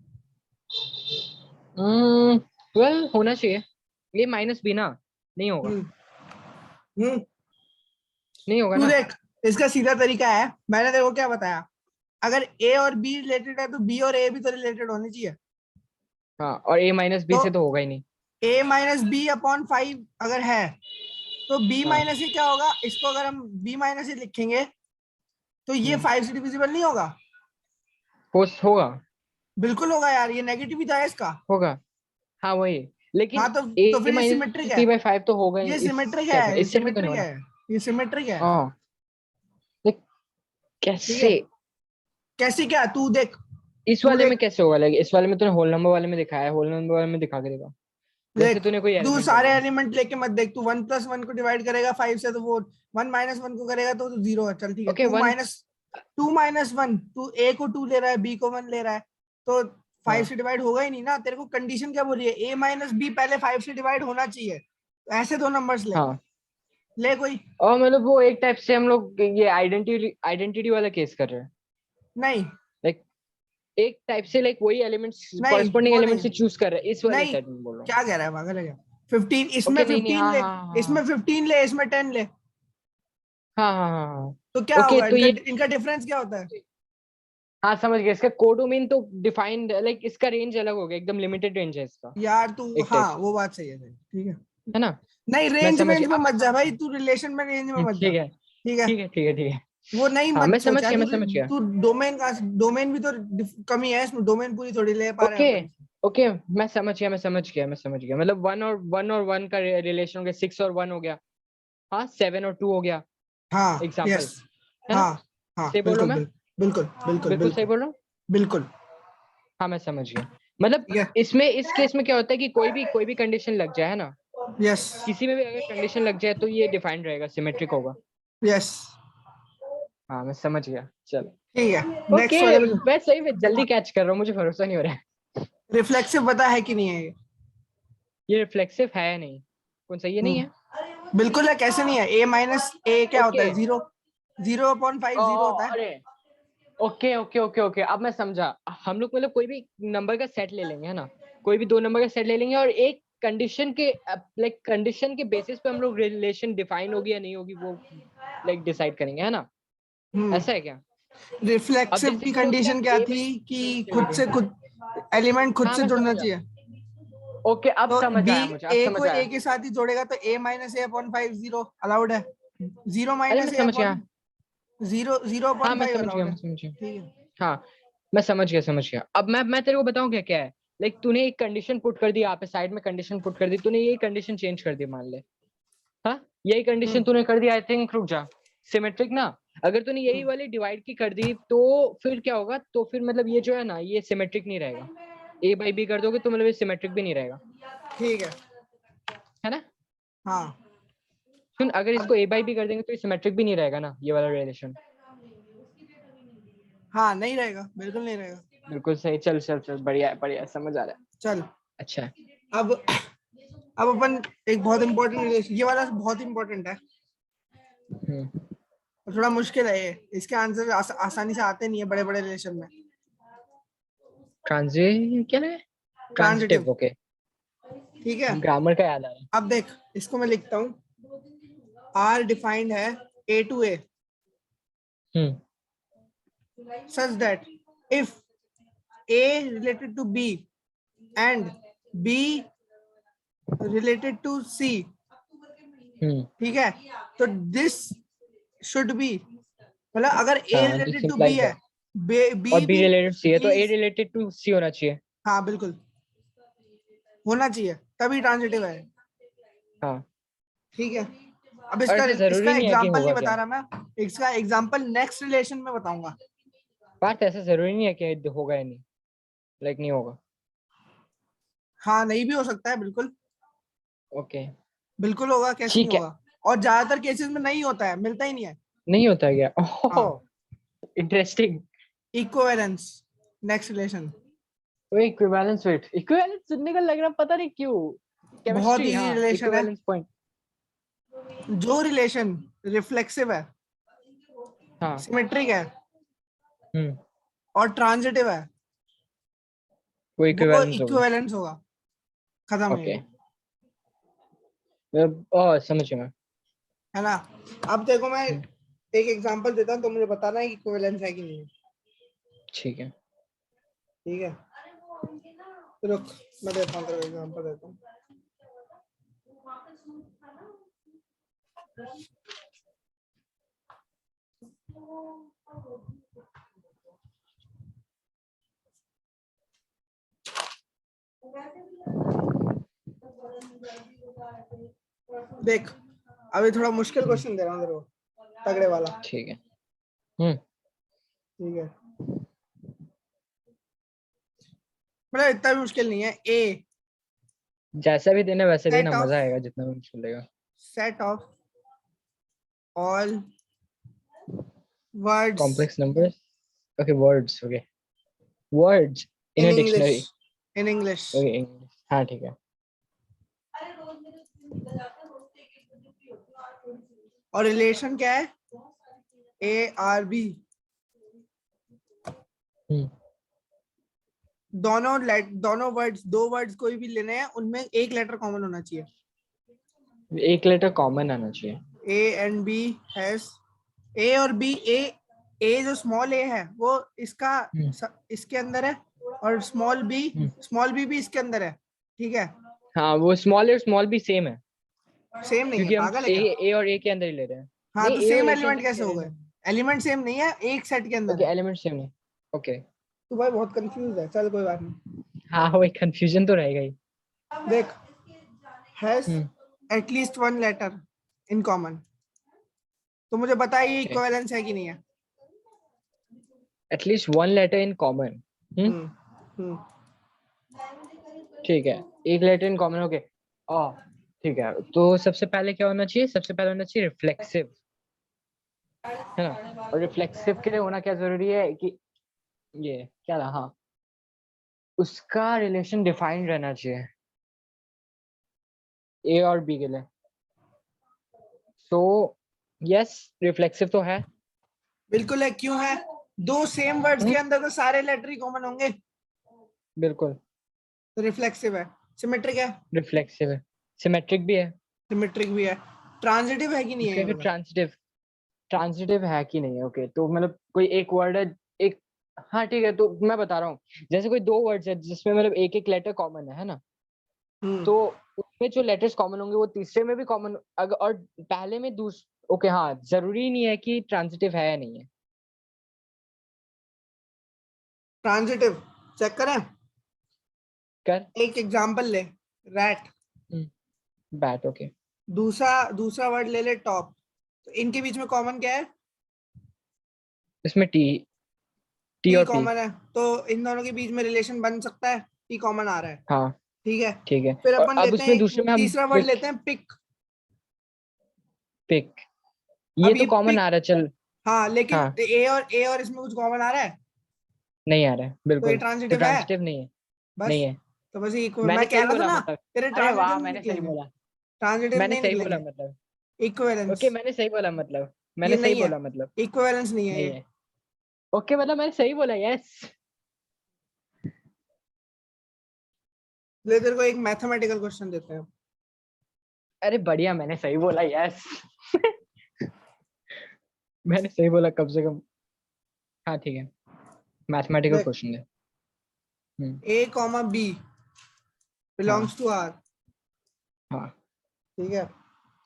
वेल होना चाहिए। ये माइनस बी ना, नहीं होगा। हम्म हम्म नहीं होगा तू ना। देख, इसका सीधा तरीका है, मैंने देखो क्या बताया, अगर ए और बी रिलेटेड है तो बी और ए भी तो रिलेटेड होनी चाहिए। हाँ और ए माइनस बी तो से तो होगा ही नहीं। ए माइनस बी अपॉन 5 अगर है तो बी हाँ माइनस ही क्या होगा, इसको अगर हम बी माइनस ही लिखेंगे तो ये हम्म, 5 से डिविजिबल नहीं होगा। होगा बिल्कुल होगा यार, ये नेगेटिव ही था इसका। होगा। हाँ वही, हाँ लेकिन तो ए फिर ये सिमेट्रिक माइनस है, बी बाई 5 तो होगा ही ये इस सिमेट्रिक सेट है, में, ये इस सेट में तो नहीं सिमेट्रिक होगा है, ना। ये सिमेट्रिक है। हाँ कैसे? कैसे क्या, तू देख, इस तू वाले देख में कैसे होगा? लाइक इस वाले में तूने होल नंबर वाले में दिखाया है, होल नंबर वाले में दिखा के देखा। जैसे देख, तूने कोई तू एलिमेंट सारे लिया। एलिमेंट लेके मत देख, तू 1+1 को डिवाइड करेगा 5 से तो वो 1 - 1 को करेगा तो 0 है। चल ठीक है, ओके, वन। 2 - 1, तू ए को 2 ले रहा है, बी को 1 ले रहा है, तो 5 हाँ से डिवाइड होगा ही नहीं ना। तेरे को कंडीशन क्या बोल रही है, A - B पहले 5 से डिवाइड होना चाहिए, तो ऐसे दो नंबर्स ले, हाँ। ले कोई। और मतलब वो एक टाइप से हम लोग ये आइडेंटिटी वाला केस कर रहे हैं। नहीं लाइक एक टाइप से लाइक वही एलिमेंट्स, नहीं कॉरस्पॉन्डिंग वो एलिमेंट नहीं से चूज कर रहे हैं, इस वाले नहीं, सेट में बोल रहा हूँ। क्या कह रहा है पागल है क्या? 15 इसमें, ओके, नहीं नहीं, 15 हाँ ले, हाँ हाँ इसमें 15 ले, इसमें 10 ले, हाँ हाँ हाँ हाँ। तो क्या ओके, होगा तो इनका? ये, इनका डिफरेंस क्या होता है? हाँ समझ गया। इसका कोडोमेन तो डिफाइंड, लाइक इसका रेंज अलग हो गया, एकदम लिमिटेड रेंज है इसका, यार तू, एक टाइप हाँ से, वो बात सही है, सही, ठीक है। है ना? नहीं, मैं रेंज समझ रेंज में गया। मत जा भाई, तू रिलेशन में रेंज में मत जा, ठीक है ठीक है। ठीक है ठीक है ठीक है। वो नहीं हाँ मत मैं सोच समझ यार, गया, तू मैं समझ गया। तू डोमेन का, डोमेन भी तो कमी है इसमें, डोमेन पूरी थोड़ी ले पा रहे हैं ओके अपन। ओके, मैं समझ गया, मैं समझ गया, मैं समझ गया। मतलब वन और वन का रिलेशन हो गया, 6 और 1 हो गया, हाँ 7 और 2 हो गया, हाँ, एग्जाम्पल, यस, है ना? हाँ, हाँ, सही बोल रहा बिल्कुल हूँ मैं? बिल्कुल बिल्कुल बिल्कुल बिल्कुल सही बिल्कुल बोल रहा हूँ। बिल्कुल, हाँ मैं समझ गया। मतलब ठीक है, इसमें, इस केस में क्या होता है कि कोई भी कंडीशन लग जाए, है ना? यस, किसी में भी अगर कंडीशन लग जाए तो ये डिफाइंड रहेगा, सिमेट्रिक होगा। यस, हाँ मैं समझ गया, चलो। ठीक है। ओके, नेक्स्ट वाले में मैं सही में जल्दी कैच कर रहा हूँ, मुझे भरोसा नहीं हो रहा है। रिफ्लेक्सिव बता है कि नहीं है ये? ये रिफ्लेक्सिव है या नहीं? कौन सा, ये नहीं है? बिल्कुल है, कैसे नहीं है? A - क्या होता ओके। है? 0, 0/5 0 होता है। अरे, ओके ओके ओके ओके, अब मैं समझा। हम लोग मतलब कोई भी नंबर का सेट ले लेंगे, है ना? कोई भी दो नंबर का सेट ले लेंगे और एक कंडीशन के, लाइक कंडीशन के बेसिस पे हम लोग रिलेशन डिफाइन होगी या नहीं होगी वो लाइक डिसाइड करेंगे, है ना? ऐसा है क्या? अब रिफ्लेक्सिव जैसे की तूने उसका कंडीशन क्या ए बाई थी बी कि रिलेशन ले खुद से लिया। खुद एलिमेंट खुद हाँ से मैं जुड़ना समझा। चाहिए। ओके, अब तो समझ बी आया मुझे, अब ए को समझ ए आया। के साथ ही जोड़ेगा तो A - A/5 0 अलाउड है, 0 अरे मैं - A समझ गया। अपॉन 0 हाँ मैं 0/5 समझ गया, अलाउड मैं है, समझ गया। ठीक है। हाँ मैं समझ गया। अब मैं तेरे को बताऊं क्या क्या है। लाइक तूने एक कंडीशन पुट कर दी, यहाँ पे साइड में कंडीशन पुट कर दी, तूने यही कंडीशन चेंज कर दी, मान ले। हाँ, यही कंडीशन हम्म तूने कर दी, आई थिंक, रुक जा, सिमेट्रिक ना? अगर तूने यही हम्म, वाली डिवाइड की कर दी तो फिर क्या होगा? तो फिर मतलब ये जो है ना, ये सिमेट्रिक नहीं रहेगा। A/B कर दोगे तो मतलब ये सिमेट्रिक भी नहीं रहेगा, ठीक है, है ना? हाँ। सुन, अगर अब इसको A/B कर देंगे तो ये सिमेट्रिक भी नहीं रहेगा ना, ये वाला रिलेशन। हाँ, नहीं रहेगा, बिल्कुल नहीं रहेगा। बिल्कुल सही। चल चल चल, बढ़िया है, बढ़िया है, समझ आ रहा है। चल, अच्छा है। अब अपन एक बहुत इंपॉर्टेंट रिलेशन, ये वाला बहुत इंपॉर्टेंट है हम्म। और थोड़ा मुश्किल है ये, इसके आंसर आसानी से आते नहीं है बड़े बड़े रिलेशन में। क्या है? Transitive, transitive, okay. ठीक है। ग्रामर का याद आ रहा है। अब देख, इसको मैं लिखता हूँ, R डिफाइंड है A to A hmm such that if A related to B and B related to C, हम्म। ठीक है, तो दिस शुड बी, मतलब अगर A हाँ, this related to B implies है, दैट। और B बी भी, रिलेटेड सी है तो B, A related to C होना चाहिए। हाँ बिल्कुल होना चाहिए, तभी ट्रांजिटिव है, हाँ। ठीक है। अब और इसका ऐसा इसका जरूरी नहीं है कि एग्जांपल नहीं होगा बता क्या? रहा मैं, इसका एग्जांपल नेक्स्ट रिलेशन में बताऊंगा। बात ऐसा जरूरी नहीं है कि होगा या नहीं, लाइक नहीं होगा। हाँ, नहीं भी हो सकता है, बिल्कुल ओके, बिल्कुल होगा, कैसे नहीं ठीक है। होगा। और ज्यादातर केसेस में नहीं होता है, मिलता ही नहीं है। नहीं होता है क्या? हाँ, ओह, इंटरेस्टिंग। इक्विवेलेंस, नेक्स्ट रिलेशन, वही इक्विवेलेंस, वेट, इक्विवेलेंस सुनने का लग रहा, पता नहीं क्यों। बहुत केमिस्ट्री, इजी हाँ, रिलेशन है। Equivalence point. जो रिलेशन रिफ्लेक्सिव है, हाँ। सिमेट्रिक है हम्म। और ट्रांजिटिव है, वो वो इक्विवेलेंस होगा। इक्विवेलेंस होगा, खत्म है ओके, ये, समझ गया मैं। है ना। अब देखो, मैं हम्म, एक एग्जांपल देता हूँ तो मुझे बताना है कि इक्विवेलेंस है कि नहीं है, ठीक है। ठीक है। रुक, मैं देता हूँ, तेरे एग्जांपल देता हूँ। देख, अभी थोड़ा मुश्किल हम्म, क्वेश्चन दे रहा हूँ तेरे को, तगड़े वाला। ठीक है। हम्म ठीक है, मतलब इतना भी मुश्किल नहीं है। ए जैसा भी देना वैसे देना, सेट ऑफ मजा आएगा जितना भी मुश्किल लगेगा। Set of all words complex numbers, okay words, okay words in in a English, dictionary, in English. Okay English, हाँ ठीक है। और रिलेशन क्या है? A R B. दोनों वर्ड्स, दो वर्ड्स कोई भी लेने हैं, उनमें एक लेटर कॉमन होना चाहिए। एक लेटर कॉमन आना चाहिए। ए एंड बी हैज, ए और बी, ए जो स्मॉल ए है वो इसका इसके अंदर है, और स्मॉल बी भी इसके अंदर है, ठीक है। हाँ वो स्मॉल और स्मॉल भी सेम है, सेम नहीं है, क्योंकि हम पागल है क्या? ए और ए के अंदर ही ले रहे हैं। हाँ नहीं तो ए और सेम ए के एलिमेंट अंदर ही कैसे ले हो रहे गए? हैं। एलिमेंट सेम नहीं है, एक सेट के अंदर ओके है। एलिमेंट सेम नहीं, ओके। तो भाई बहुत कंफ्यूज है, चल कोई बात नहीं। हाँ वही कंफ्यूजन तो रहेगा ही। देख, has hmm, at least one letter in common, तो मुझे बता ये okay. इक्विवेलेंस है कि नहीं है? At least one letter in common. Hmm hmm ठीक है, एक लेटर इन कॉमन, ओके। ओ ठीक है, तो सबसे पहले क्या होना चाहिए? सबसे पहले होना चाहिए रिफ्लेक्सिव, है ना। और रिफ्लेक्सिव के लिए होना क्या जरूरी है कि ये क्या रहा, हाँ उसका रिलेशन डिफाइंड रहना चाहिए ए और बी के लिए। सो यस रिफ्लेक्सिव तो है। बिल्कुल है, क्यों है? दो सेम वर्ड्स के हम्म, अंदर तो सारे लेटर ही कॉमन होंगे, बिल्कुल तो रिफ्लेक्सिव है। सिमेट्रिक है? रिफ्लेक्सिव है, सिमेट्रिक भी है। सिमेट्रिक भी है। ट्रांजिटिव है कि नहीं है ओके ये फिर बता? ट्रांजिटिव, ट्रांजिटिव है कि नहीं है? ओके तो मतलब कोई एक वर्ड है, एक, हाँ ठीक है, तो मैं बता रहा हूँ। जैसे कोई दो वर्ड्स है जिसमें मतलब एक एक लेटर कॉमन है ना, हम्म तो उसमें जो लेटर्स कॉमन होंगे वो तीसरे में भी कॉमन, अगर और पहले में ओके हाँ, जरूरी नहीं है कि ट्रांजिटिव है या नहीं है। ट्रांजिटिव चेक करें? कर एक एग्जांपल ले, रैट। Bat, okay. दूसरा दूसरा वर्ड ले ले, टॉप। तो इनके बीच में कॉमन क्या है? इसमें टी, टी टी और पी, कॉमन है, तो इन दोनों के बीच में रिलेशन बन सकता है, टी कॉमन आ रहा है, हाँ ठीक है। ठीक है। फिर और अपन अब लेते हैं उसमें एक दूसरे में हम तीसरा वर्ड पिक, लेते हैं, पिक। पिक, ये अब तो ये कॉमन पिक, आ रहा है, चल। हाँ लेकिन हाँ ए और इसमें कुछ कॉमन आ रहा है, नहीं आ रहा है तो ये बिल्कुल, तो ट्रांजिटिव है। ट्रांजिटिव नहीं है। बस, नहीं है, तो बस ये मैंने मैं कह सही रहा था बोला ना, मतलब। तेरे अरे ट्रांजिटिव वाह नहीं मैंने सही निकलेंगे, बोला, ट्रांजिटिव मैंने नहीं सही बोला निकलेंगे। मतलब। ओके इक्विवेलेंस, मैंने सही बोला मतलब, ये मैंने सही नहीं है, बोला मतलब। इक्विवेलेंस नहीं है नहीं ये। है, ओके मतलब मैंने सही बोला, यस। ले तेरे को एक मैथमेटिकल क्वेश्चन देते हैं। अरे बढ़िया, मैंने सही बोला, यस। मैंने सही बोला कम से कम। हाँ ठीक है, मैथमेटिकल देख, क्वेश्चन है। ए कॉमा बी हाँ बिलोंग्स टू आर, हाँ ठीक है।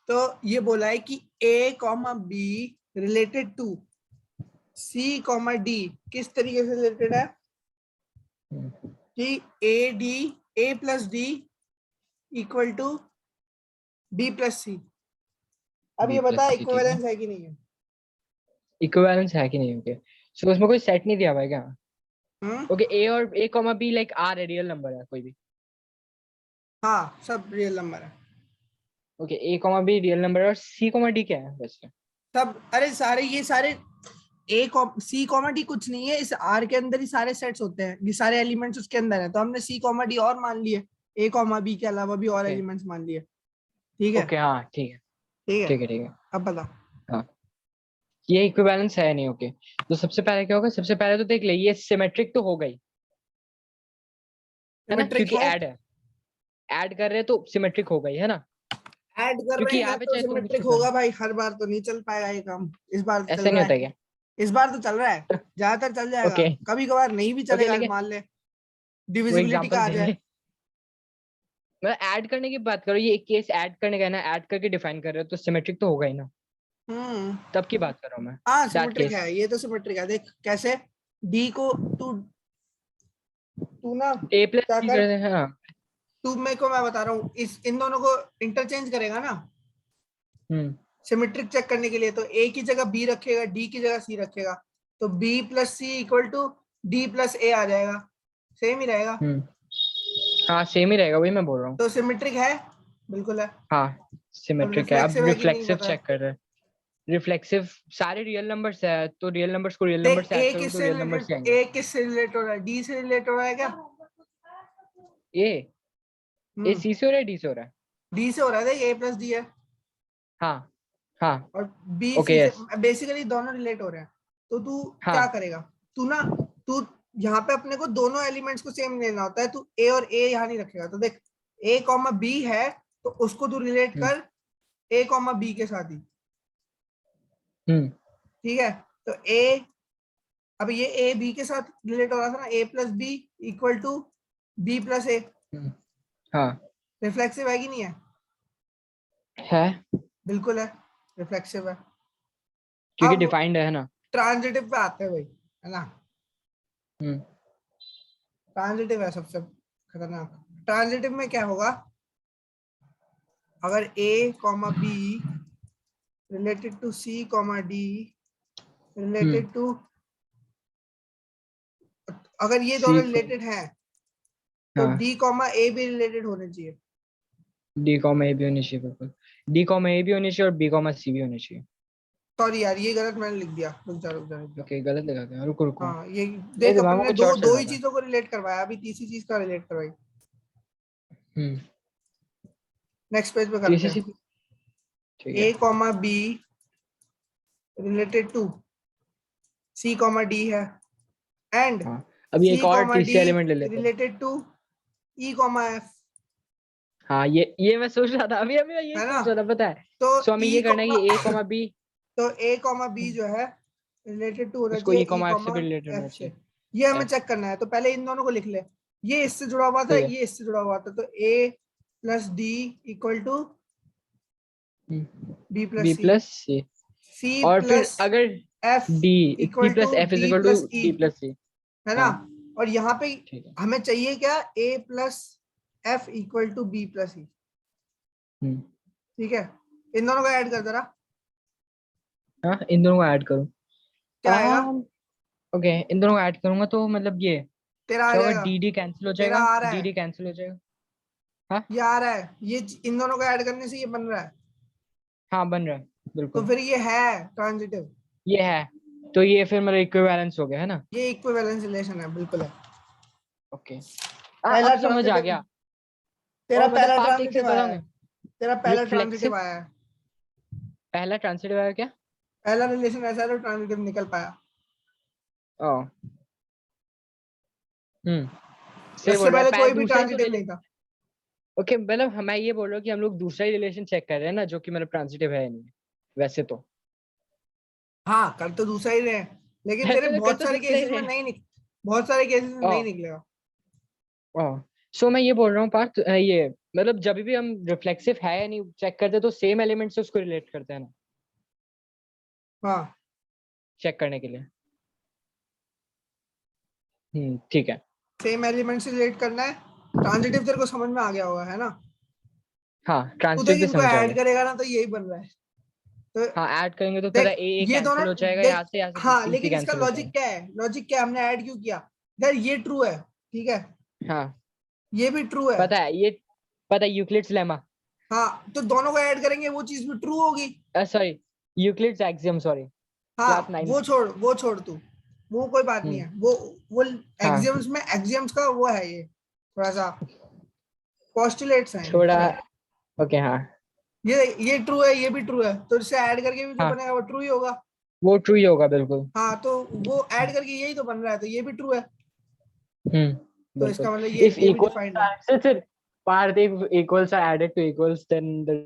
तो ये बोला है कि A comma B related to C comma D, किस तरीके से रिलेटेड है? कि A plus D equal to B plus C. अब बी ये प्लस बता सी, ठीक है। इक्विवेलेंस है कि नहीं है? इक्विवेलेंस है कि नहीं? ओके सो उसमें कोई सेट नहीं दिया हुआ है क्या? हम्म, ओके ए और A comma B like are real number है कोई भी? हाँ सब रियल नंबर है। Okay A comma B real number है, और सी कॉमा डी क्या है वैसे? सब, अरे सारे ये सारे सी कॉमा डी कुछ नहीं है, इस आर के अंदर ही सारे सेट्स होते हैं, ये सारे एलिमेंट्स उसके अंदर है, तो हमने सी कॉमा डी और मान लिए, ए कॉमा बी के अलावा भी और ओके एलिमेंट्स मान लिए, ठीक है। ओके हाँ ठीक है, ठीक है, ठीक है ठीक है। अब बता। हाँ ये इक्विवेलेंस है नहीं, ओके। तो सबसे पहले क्या होगा? सबसे पहले तो देख ले, ये सिमेट्रिक तो हो गई, है ना, सिमेट्रिक क्योंकि है, ऐड है, ऐड कर रहे हैं तो सिमेट्रिक हो गई, है ना। ऐड कर क्योंकि रहे यहाँ हैं पे तो चाहे तुम कुछ सिमेट्रिक भी कर होगा लो, भाई, हर बार तो नहीं चल पाएगा ये काम, इस बार तो चल ऐसा नहीं रहा होता है, क्या? इस बार तो चल रहा है, ज्यादातर चल जाएगा, ओके कभी कभार नहीं भी ओके चलेगा, लेकिन मान ले वो डिविजिबिलिटी का एग्जांपल आ दे जाए। दे। मतलब ऐड करने की बात करो, ये एक केस ऐड करने का है ना, ऐड करके डिफाइन कर रहे हो तो सिमेट्रिक तो होगा ही ना, हम्म, तब की बात कर रहा हूँ मैं, हाँ दैट सिमेट्रिक केस। है, ये तो सिमेट्रिक है। देख कैसे, डी को तू तू ना ए प्लस क्या बी कर, कर हाँ। तू मेरे को, मैं बता रहा हूँ, इस इन दोनों को इंटरचेंज करेगा ना हम्म सिमेट्रिक चेक करने के लिए, तो ए की जगह बी रखेगा, डी की जगह सी रखेगा, तो b plus C equal to d plus a आ जाएगा, सेम ही रहेगा। हाँ सेम ही रहेगा, वही मैं बोल रहा हूँ। तो सिमेट्रिक है, बिल्कुल है। हाँ सिमेट्रिक है। अब रिफ्लेक्सिव है कि नहीं रिफ्लेक्सिव पता। चेक कर रहे हैं। रिफ्लेक्सिव सारे रियल नंबर्स है, तो रियल नंबर्स को रियल नंबर देख से ऐड ए करो तो किससे रियल नंबर से रिलेटेड, आएंगे। ए किससे रिलेटेड हो रहा है, डी से रिलेटेड हो रहा है क्या? ए सी से हो रहा है, डी से हो रहा है? डी से हो रहा है, देख ए प्लस डी है हाँ हाँ और बी ओके सी से, यस बेसिकली दोनों रिलेट हो रहे हैं। तो तू क्या हाँ करेगा, तू ना, तू यहाँ पे अपने को दोनों एलिमेंट्स को सेम लेना होता है, तू ए और ए यहाँ नहीं रखेगा। तो देख ए कॉमा बी है, तो उसको तू रिलेट कर ए कॉमा बी के साथ ही, ठीक है। तो ए, अब ये ए बी के साथ रिलेट हो रहा था ना, A plus B equal to B plus A. हाँ रिफ्लेक्सिव है कि नहीं है? है बिल्कुल है, रिफ्लेक्सिव है। क्योंकि अब डिफाइंड है ना। ट्रांजिटिव पे आते हैं भाई, है ना। हम्म ट्रांजिटिव है सबसे खतरनाक। ट्रांजिटिव में क्या होगा, अगर a comma B related to c comma D related to, अगर ये दोनों रिलेटेड हैं तो हाँ d कॉमा a भी रिलेटेड होने चाहिए। डी कॉमा ए भी होनी चाहिए, बिल्कुल डी कॉमा ए भी होनी चाहिए और बी कॉमा सी भी होनी चाहिए। सॉरी यार, ये गलत मैंने लिख दिया, रुक जा रुक जा रुक जा। ओके गलत लगा क्या, रुको रुको। हाँ ये मेरे देख, दिमाग अपन में ने कुछ दो और चल दो रहा ही था। चीजों को रिलेट करवाया, अभी तीसरी चीज का रिलेट करवाई। नेक्स्ट पेज पे करते तीसरी हैं। सी ठीक है। a comma B related to c comma D है, एंड हाँ अभी c एक और कॉमा डी तीसरे एलिमेंट ले लेते हैं। Related to e comma f, हाँ ये मैं सोच रहा था, अभी अभी मैं ये है ना। सोच रहा था, पता है। तो सो हमें e ये करना है कॉमा कि ए कॉमा बी, तो a कॉमा बी जो है रिलेटेड टू होना उसको चाहिए ई e कॉमा एफ से कॉमा भी रिलेटेड होना f से। चाहिए। ये हमें एफ चेक करना है, तो पहले इन दोनों को लिख ले। ये इससे जुड़ा हुआ था, ठीक है। ये इससे जुड़ा हुआ था, तो a plus D equal to B plus B C, plus C, c और फिर प्लस अगर f D D equal plus to F is d equal to plus e, D plus C. है ना। हाँ और यहाँ पे ठीक है। हमें चाहिए क्या, a plus f equal to B plus E, ठीक है। इन दोनों को ऐड कर जरा, हाँ इन दोनों को ऐड करूँ। क्या आएगा? ओके इन दोनों को ऐड करूंगा तो मतलब ये तेरा आ क्या होगा, जाएगा, डी डी कैंसिल हो तेरा जाएगा, आ रहा डी है, डी कैंसिल हो जाएगा। हाँ ये आ रहा है, ये इन दोनों को ऐड करने से ये बन रहा है। हाँ बन रहा है तो बिल्कुल। फिर ये है ट्रांजिटिव, ये है, तो ये फिर मेरा इक्विवेलेंस हो गया है ना। ये इक्विवेलेंस रिलेशन है, बिल्कुल है। ओके पहला अब समझ आ ट्रांजिटिव, गया। तेरा और मतलब पहला पार्ट एक से ट्रांजिटिव आया है, बताओगे। तेरा पहला ट्रांजिटिव रिफ्लेक्सिव आया है। पहला ट्रांसिटिव है क्या? पहला रिलेशन ऐसा है तो ट्रांजिटिव निकल पाया। ओ सही उससे बोल रहा पहले है, कोई भी दूसरा ही तो ट्रांजिटिव नहीं था। ओके मतलब मैं ये बोल रहा हूँ कि हम लोग दूसरा ही रिलेशन चेक कर रहे हैं ना, जो कि मतलब ट्रांसिटिव है नहीं वैसे तो। हाँ कर तो दूसरा ही रहे हैं, लेकिन तेरे वैसे तो कर बहुत तो सारे दूसरा ही केसेस रहे में हैं। नहीं बहुत सारे केसेस में ओ नहीं निकलेगा। ओ सो मैं ये बोल रहा हूँ पार्थ, ये मतलब जब भी हम रिफ्लेक्सिव है या नहीं चेक करते तो सेम एलिमेंट से उसको रिलेट करते हैं ना, हाँ चेक करने के लिए। ठीक है। सेम एलिमेंट से रिलेट करना है। ट्रांजिटिव तेरे को समझ में आ गया होगा, है ना। हाँ तू देख ट्रांसिटिव भी इनको समझ आ ऐड गया। करेगा ना, तो यही बन रहा है। तो हाँ ऐड करेंगे तो तेरा देख ए ये दोनों, कैंसिल हो जाएगा, देख यहाँ से हाँ, सी सी लेकिन इसका कैंसिल हो लॉजिक जाएगा। क्या है, लॉजिक क्या है, हमने ऐड क्यों किया। यार ये ट्रू है, ठीक है, हाँ ये भी ट्रू है। पता है यूक्लिड्स लेमा, हाँ तो दोनों को ऐड करेंगे, वो चीज भी ट्रू होगी। Sorry Euclid's axiom, sorry class हाँ 9 वो में। छोड़, वो छोड़ तू, वो कोई बात नहीं हम्म है। वो हाँ एक्सियम्स में, एक्सियम्स का वो है, ये थोड़ा सा पोस्टुलेट्स हैं थोड़ा ये। ओके हाँ ये ट्रू है, ये भी ट्रू है, तो इससे ऐड करके भी जो हाँ बनेगा वो ट्रू ही होगा। वो ट्रू ही होगा बिल्कुल। हाँ तो वो ऐड करके यही तो बन रहा है, तो ये भी ट्रू है। तो बिल्कुल इसका मतलब if ये भी equals डिफाइंड है। are added, part if equals are added to equals then the